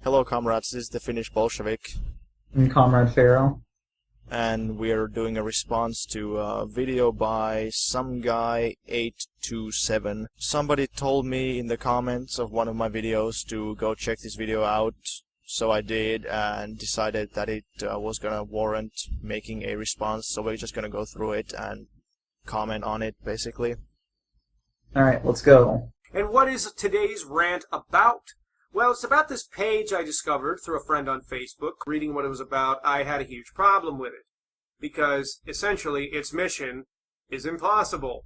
Hello, comrades. This is the Finnish Bolshevik, And Comrade Faroh. and we are doing a response to a video by Someguy827. Somebody told me in the comments of one of my videos to go check this video out, so I did, and decided that it was gonna warrant making a response, so we're just gonna go through it and comment on it, basically. Alright, let's go. And what is today's rant about? Well, it's about this page I discovered through a friend on Facebook. Reading what it was about, I had a huge problem with it, because essentially its mission is impossible.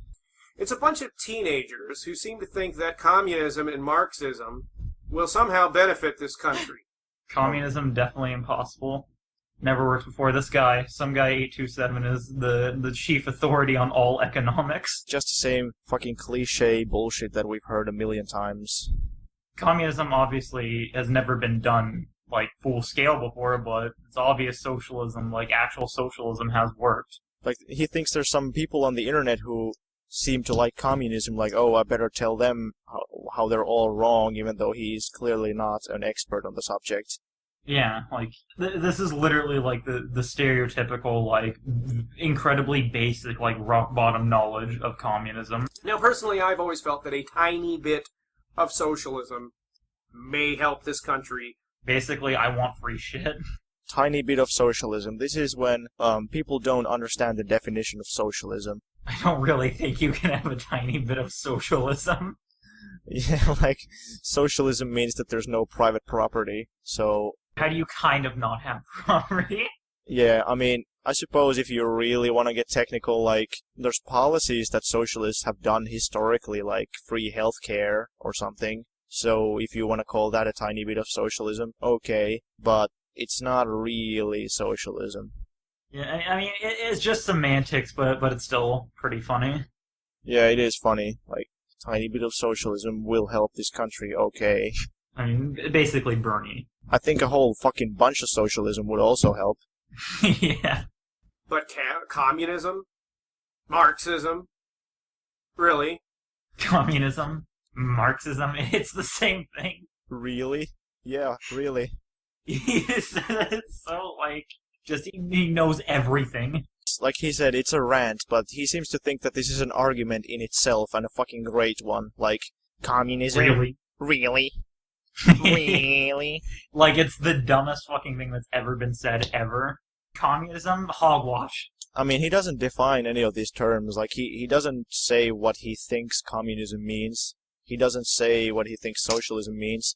It's a bunch of teenagers who seem to think that communism and Marxism will somehow benefit this country. Communism, definitely impossible. Never worked before. This guy, Someguy827, is the chief authority on all economics. Just the same fucking cliche bullshit that we've heard a million times. Communism obviously has never been done, like, full scale before, but it's obvious socialism, like, actual socialism has worked. Like, he thinks there's some people on the internet who seem to like communism, like, oh, I better tell them how they're all wrong, even though he's clearly not an expert on the subject. Yeah, like, this is literally, like, the stereotypical, like, incredibly basic, like, rock-bottom knowledge of communism. Now, personally, I've always felt that a tiny bit of socialism may help this country. Basically, I want free shit. Tiny bit of socialism. This is when people don't understand the definition of socialism. I don't really think you can have a tiny bit of socialism. Yeah, like, socialism means that there's no private property, so... How do you kind of not have property? Yeah, I mean, I suppose if you really want to get technical, like, there's policies that socialists have done historically, like free healthcare or something. So if you want to call that a tiny bit of socialism, okay, but it's not really socialism. Yeah, I mean, it's just semantics, but it's still pretty funny. Yeah, it is funny. Like, tiny bit of socialism will help this country, okay. I mean, basically Bernie. I think a whole fucking bunch of socialism would also help. Yeah. But communism? Marxism? Really? Communism? Marxism? It's the same thing. Really? Yeah, really. It's so, like, just, he knows everything. Like he said, it's a rant, but he seems to think that this is an argument in itself, and a fucking great one. Like, communism? Really? Really? Really? Like, it's the dumbest fucking thing that's ever been said, ever. Communism? Hogwash. I mean, he doesn't define any of these terms. Like, he doesn't say what he thinks communism means. He doesn't say what he thinks socialism means.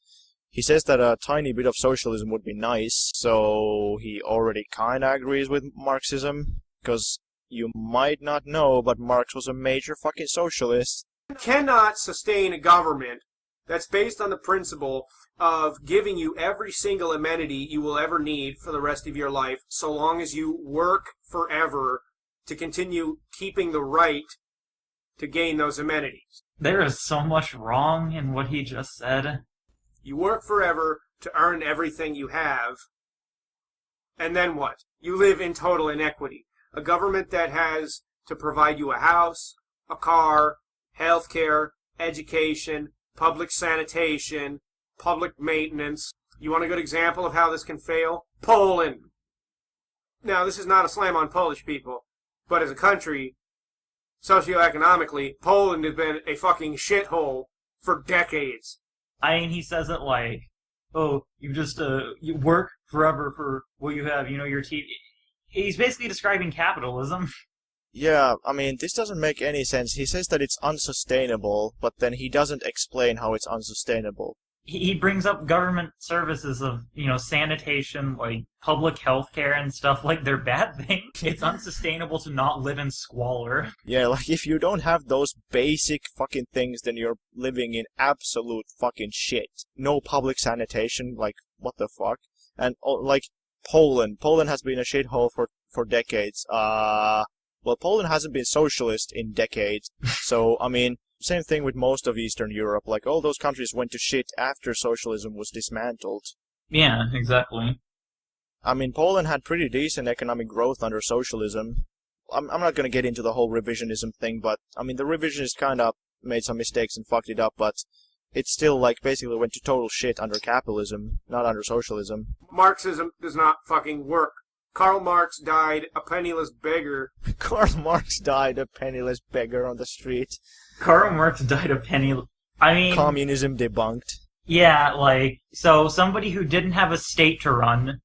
He says that a tiny bit of socialism would be nice, so he already kinda agrees with Marxism, because you might not know, but Marx was a major fucking socialist. You cannot sustain a government that's based on the principle of giving you every single amenity you will ever need for the rest of your life, so long as you work forever to continue keeping the right to gain those amenities. There is so much wrong in what he just said. You work forever to earn everything you have, and then what? You live in total inequity. A government that has to provide you a house, a car, healthcare, education, public sanitation, public maintenance. You want a good example of how this can fail? Poland. Now, this is not a slam on Polish people, but as a country, socioeconomically, Poland has been a fucking shithole for decades. I mean, he says it like, oh, you just, you work forever for what you have, you know, your TV. He's basically describing capitalism. Yeah, I mean, this doesn't make any sense. He says that it's unsustainable, but then he doesn't explain how it's unsustainable. He brings up government services of, you know, sanitation, like public health care and stuff, like they're bad things. It's unsustainable to not live in squalor. Yeah, like, if you don't have those basic fucking things, then you're living in absolute fucking shit. No public sanitation, like, what the fuck? And, like, Poland. Poland has been a shithole for decades. Well, Poland hasn't been socialist in decades, so, I mean, same thing with most of Eastern Europe. Like, all those countries went to shit after socialism was dismantled. Yeah, exactly. I mean, Poland had pretty decent economic growth under socialism. I'm not gonna get into the whole revisionism thing, but, I mean, the revisionists kinda made some mistakes and fucked it up, but it still, like, basically went to total shit under capitalism, not under socialism. Marxism does not fucking work. Karl Marx died a penniless beggar. Karl Marx died a penniless beggar on the street. Karl Marx died a penny. I mean, Communism debunked. yeah, like, so somebody who didn't have a state to run,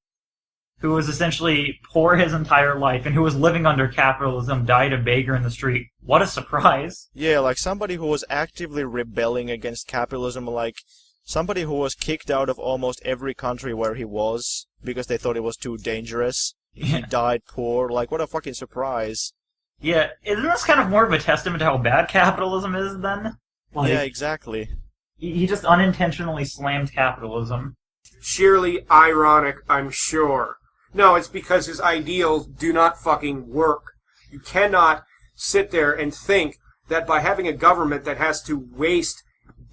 who was essentially poor his entire life, and who was living under capitalism, died a beggar in the street. What a surprise. Yeah, like somebody who was actively rebelling against capitalism, like somebody who was kicked out of almost every country where he was because they thought it was too dangerous. He died poor. Like, what a fucking surprise. Yeah, isn't this kind of more of a testament to how bad capitalism is, then? Like, Yeah, exactly. he just unintentionally slammed capitalism. Sheerly ironic, I'm sure. No, it's because his ideals do not fucking work. You cannot sit there and think that by having a government that has to waste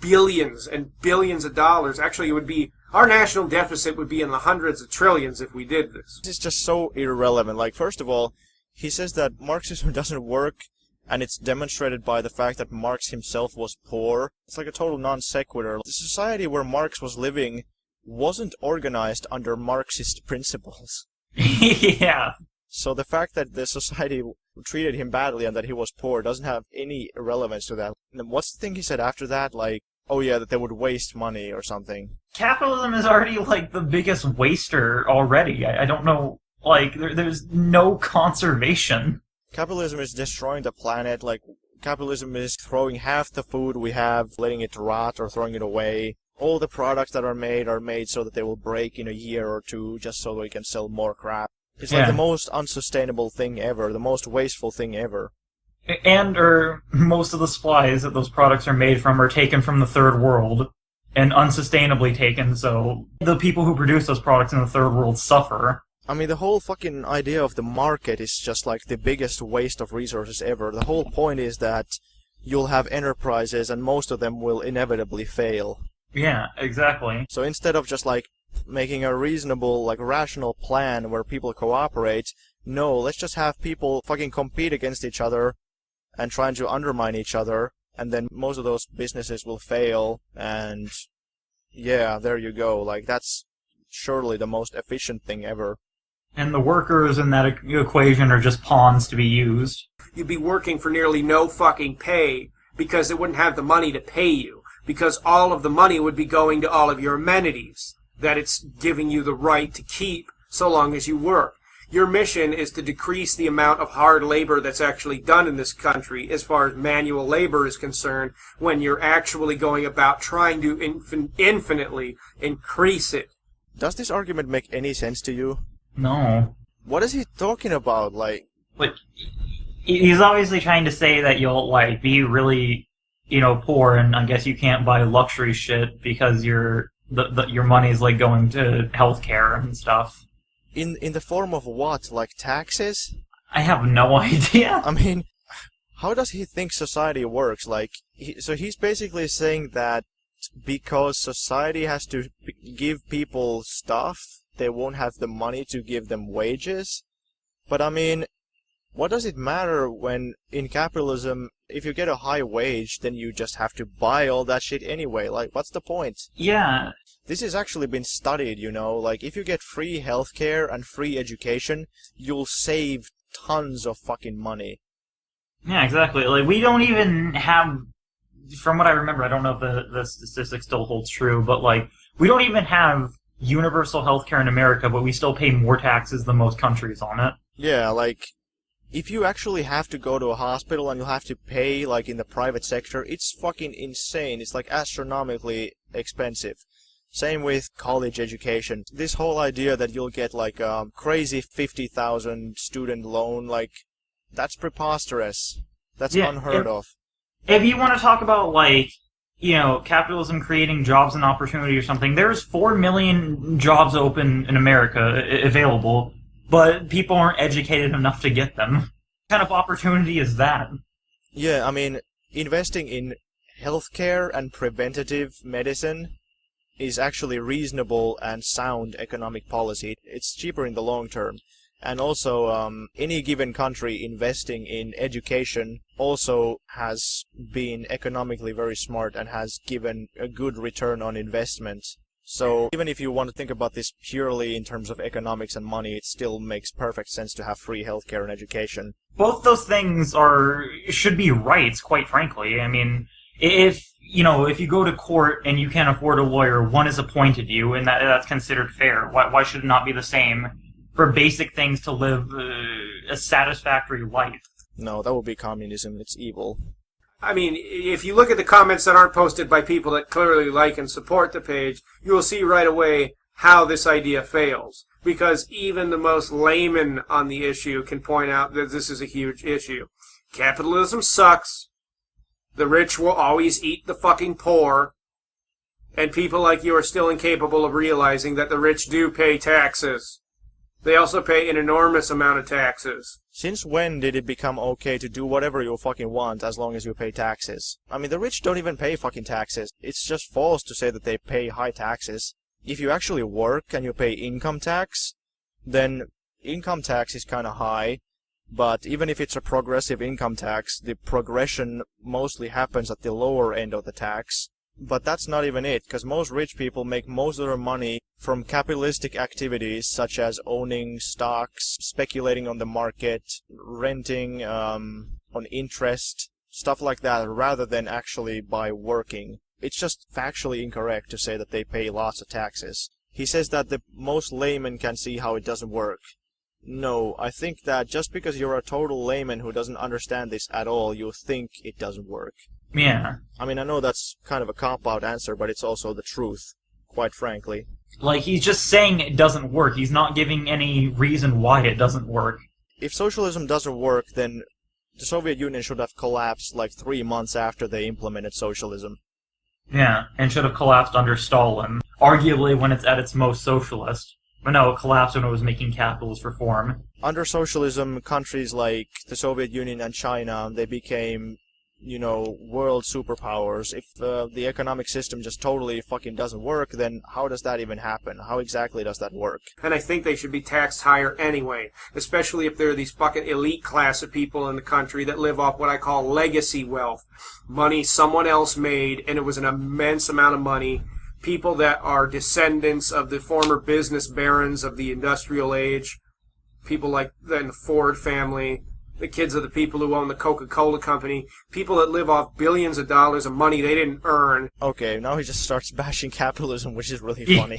billions and billions of dollars, actually it would be, our national deficit would be in the hundreds of trillions if we did this. This is just so irrelevant. Like, first of all, he says that Marxism doesn't work, and it's demonstrated by the fact that Marx himself was poor. It's like a total non sequitur. The society where Marx was living wasn't organized under Marxist principles. Yeah. So the fact that the society treated him badly and that he was poor doesn't have any relevance to that. And what's the thing he said after that? Like, oh yeah, that they would waste money or something. Capitalism is already, like, the biggest waster already. I don't know, like, there's no conservation. Capitalism is destroying the planet. Like, capitalism is throwing half the food we have, letting it rot or throwing it away. All the products that are made so that they will break in a year or two just so we can sell more crap. It's like the most unsustainable thing ever, the most wasteful thing ever. And most of the supplies that those products are made from are taken from the third world, and unsustainably taken, so the people who produce those products in the third world suffer. I mean, the whole fucking idea of the market is just like the biggest waste of resources ever. The whole point is that you'll have enterprises and most of them will inevitably fail. Yeah, exactly. So instead of just like making a reasonable, like rational plan where people cooperate, no, let's just have people fucking compete against each other and trying to undermine each other, and then most of those businesses will fail, and yeah, there you go. Like, that's surely the most efficient thing ever. And the workers in that equation are just pawns to be used. You'd be working for nearly no fucking pay because it wouldn't have the money to pay you, because all of the money would be going to all of your amenities that it's giving you the right to keep so long as you work. Your mission is to decrease the amount of hard labor that's actually done in this country as far as manual labor is concerned, when you're actually going about trying to infinitely increase it. Does this argument make any sense to you? No. What is he talking about? Like, he's obviously trying to say that you'll, like, be really, poor, and I guess you can't buy luxury shit because your money's, like, going to healthcare and stuff. in the form of what? Like taxes? I have no idea. I mean, how does he think society works? Like, so he's basically saying that because society has to give people stuff, they won't have the money to give them wages? But I mean, what does it matter when in capitalism, if you get a high wage, then you just have to buy all that shit anyway? Like, what's the point? Yeah. This has actually been studied, like if you get free healthcare and free education, you'll save tons of fucking money. Yeah, exactly. Like, we don't even have, from what I remember, I don't know if the statistic still holds true, but like, we don't even have universal healthcare in America, but we still pay more taxes than most countries on it. Yeah, like, if you actually have to go to a hospital and you'll have to pay, like, in the private sector, it's fucking insane. It's, like, astronomically expensive. Same with college education. This whole idea that you'll get, like, a crazy 50,000 student loan, like, that's preposterous. That's unheard of. If you want to talk about, like, capitalism creating jobs and opportunity or something, there's 4 million jobs open in America available, but people aren't educated enough to get them. What kind of opportunity is that? Yeah, I mean, investing in healthcare and preventative medicine is actually reasonable and sound economic policy. It's cheaper in the long term. And also, any given country investing in education also has been economically very smart and has given a good return on investment. So even if you want to think about this purely in terms of economics and money, it still makes perfect sense to have free healthcare and education. Both those things should be rights, quite frankly. I mean, if you go to court and you can't afford a lawyer, one is appointed you, and that's considered fair. Why should it not be the same for basic things to live a satisfactory life? No, that would be communism. It's evil. I mean, if you look at the comments that aren't posted by people that clearly like and support the page, you will see right away how this idea fails. Because even the most layman on the issue can point out that this is a huge issue. Capitalism sucks. The rich will always eat the fucking poor. And people like you are still incapable of realizing that the rich do pay taxes. They also pay an enormous amount of taxes. Since when did it become okay to do whatever you fucking want as long as you pay taxes? I mean, the rich don't even pay fucking taxes. It's just false to say that they pay high taxes. If you actually work and you pay income tax, then income tax is kind of high. But even if it's a progressive income tax, the progression mostly happens at the lower end of the tax. But that's not even it, because most rich people make most of their money from capitalistic activities such as owning stocks, speculating on the market, renting on interest, stuff like that, rather than actually by working. It's just factually incorrect to say that they pay lots of taxes. He says that the most layman can see how it doesn't work. No, I think that just because you're a total layman who doesn't understand this at all, you think it doesn't work. Yeah. I mean, I know that's kind of a cop-out answer, but it's also the truth, quite frankly. Like, he's just saying it doesn't work. He's not giving any reason why it doesn't work. If socialism doesn't work, then the Soviet Union should have collapsed like 3 months after they implemented socialism. Yeah, and should have collapsed under Stalin, arguably when it's at its most socialist. But no, it collapsed when it was making capitalist reform. Under socialism, countries like the Soviet Union and China, they became, world superpowers. If the economic system just totally fucking doesn't work, then how does that even happen? How exactly does that work? And I think they should be taxed higher anyway, especially if there are these fucking elite class of people in the country that live off what I call legacy wealth. Money someone else made, and it was an immense amount of money. People that are descendants of the former business barons of the industrial age. People like the Ford family. The kids of the people who own the Coca-Cola company, people that live off billions of dollars of money they didn't earn. Okay, now he just starts bashing capitalism, which is really funny.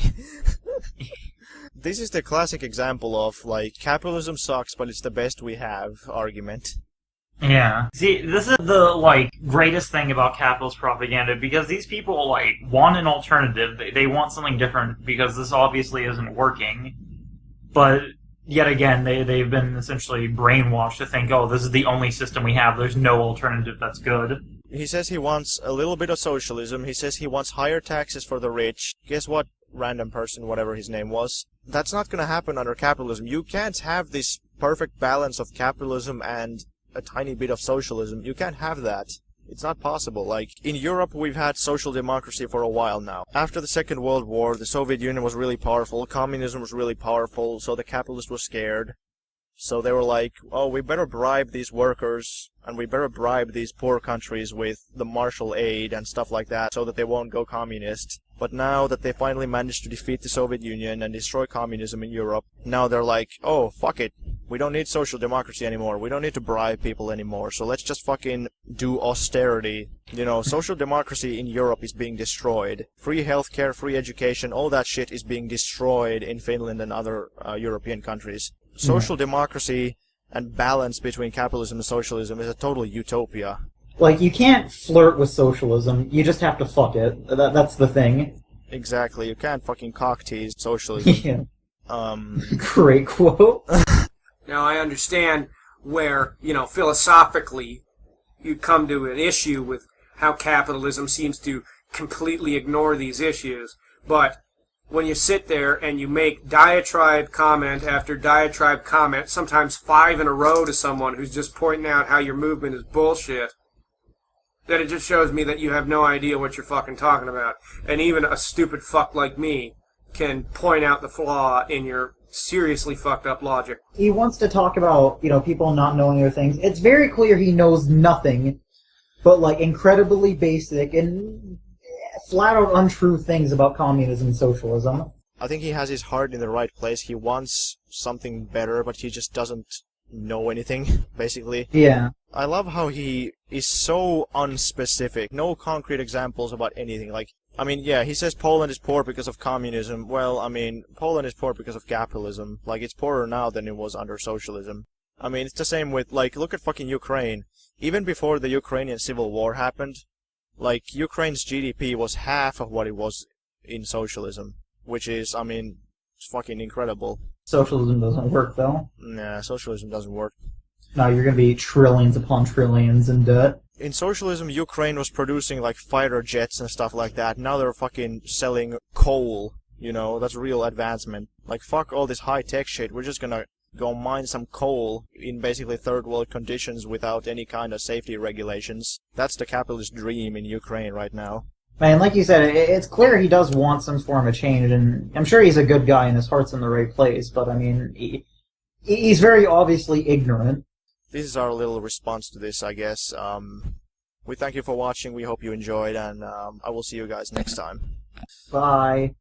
This is the classic example of, like, capitalism sucks, but it's the best we have argument. Yeah. See, this is the, greatest thing about capitalist propaganda, because these people, want an alternative. They want something different, because this obviously isn't working. But yet again, they've been essentially brainwashed to think, oh, this is the only system we have. There's no alternative that's good. He says he wants a little bit of socialism. He says he wants higher taxes for the rich. Guess what, random person, whatever his name was? That's not gonna happen under capitalism. You can't have this perfect balance of capitalism and a tiny bit of socialism. You can't have that. It's not possible. Like, in Europe, we've had social democracy for a while now. After the Second World War, the Soviet Union was really powerful, communism was really powerful, so the capitalists were scared. So they were like, oh, we better bribe these workers, and we better bribe these poor countries with the Marshall Aid and stuff like that, so that they won't go communist. But now that they finally managed to defeat the Soviet Union and destroy communism in Europe, now they're like, oh, fuck it. We don't need social democracy anymore. We don't need to bribe people anymore. So let's just fucking do austerity. Social democracy in Europe is being destroyed. Free healthcare, free education, all that shit is being destroyed in Finland and other European countries. Social democracy and balance between capitalism and socialism is a total utopia. You can't flirt with socialism. You just have to fuck it. That's the thing. Exactly. You can't fucking cock tease socialism. Yeah. Great quote. Now, I understand where, philosophically, you come to an issue with how capitalism seems to completely ignore these issues. But when you sit there and you make diatribe comment after diatribe comment, sometimes 5 in a row to someone who's just pointing out how your movement is bullshit, then it just shows me that you have no idea what you're fucking talking about. And even a stupid fuck like me can point out the flaw in your seriously fucked up logic. He wants to talk about, people not knowing their things. It's very clear he knows nothing but, like, incredibly basic and flat-out untrue things about communism and socialism. I think he has his heart in the right place. He wants something better, but he just doesn't know anything, basically. Yeah. I love how he is so unspecific. No concrete examples about anything. Like, I mean, yeah, he says Poland is poor because of communism. Well, I mean, Poland is poor because of capitalism. Like, it's poorer now than it was under socialism. I mean, it's the same with, like, look at fucking Ukraine. Even before the Ukrainian civil war happened, like, Ukraine's GDP was half of what it was in socialism. Which is, I mean, it's fucking incredible. Socialism doesn't work, though. Nah, socialism doesn't work. No, you're gonna be trillions upon trillions in debt. In socialism, Ukraine was producing, like, fighter jets and stuff like that. Now they're fucking selling coal, that's real advancement. Like, fuck all this high-tech shit. We're just gonna go mine some coal in basically third world conditions without any kind of safety regulations. That's the capitalist dream in Ukraine right now. Man, like you said, it's clear he does want some form of change, and I'm sure he's a good guy and his heart's in the right place, but I mean, he's very obviously ignorant. This is our little response to this, I guess. We thank you for watching, we hope you enjoyed, and I will see you guys next time. Bye.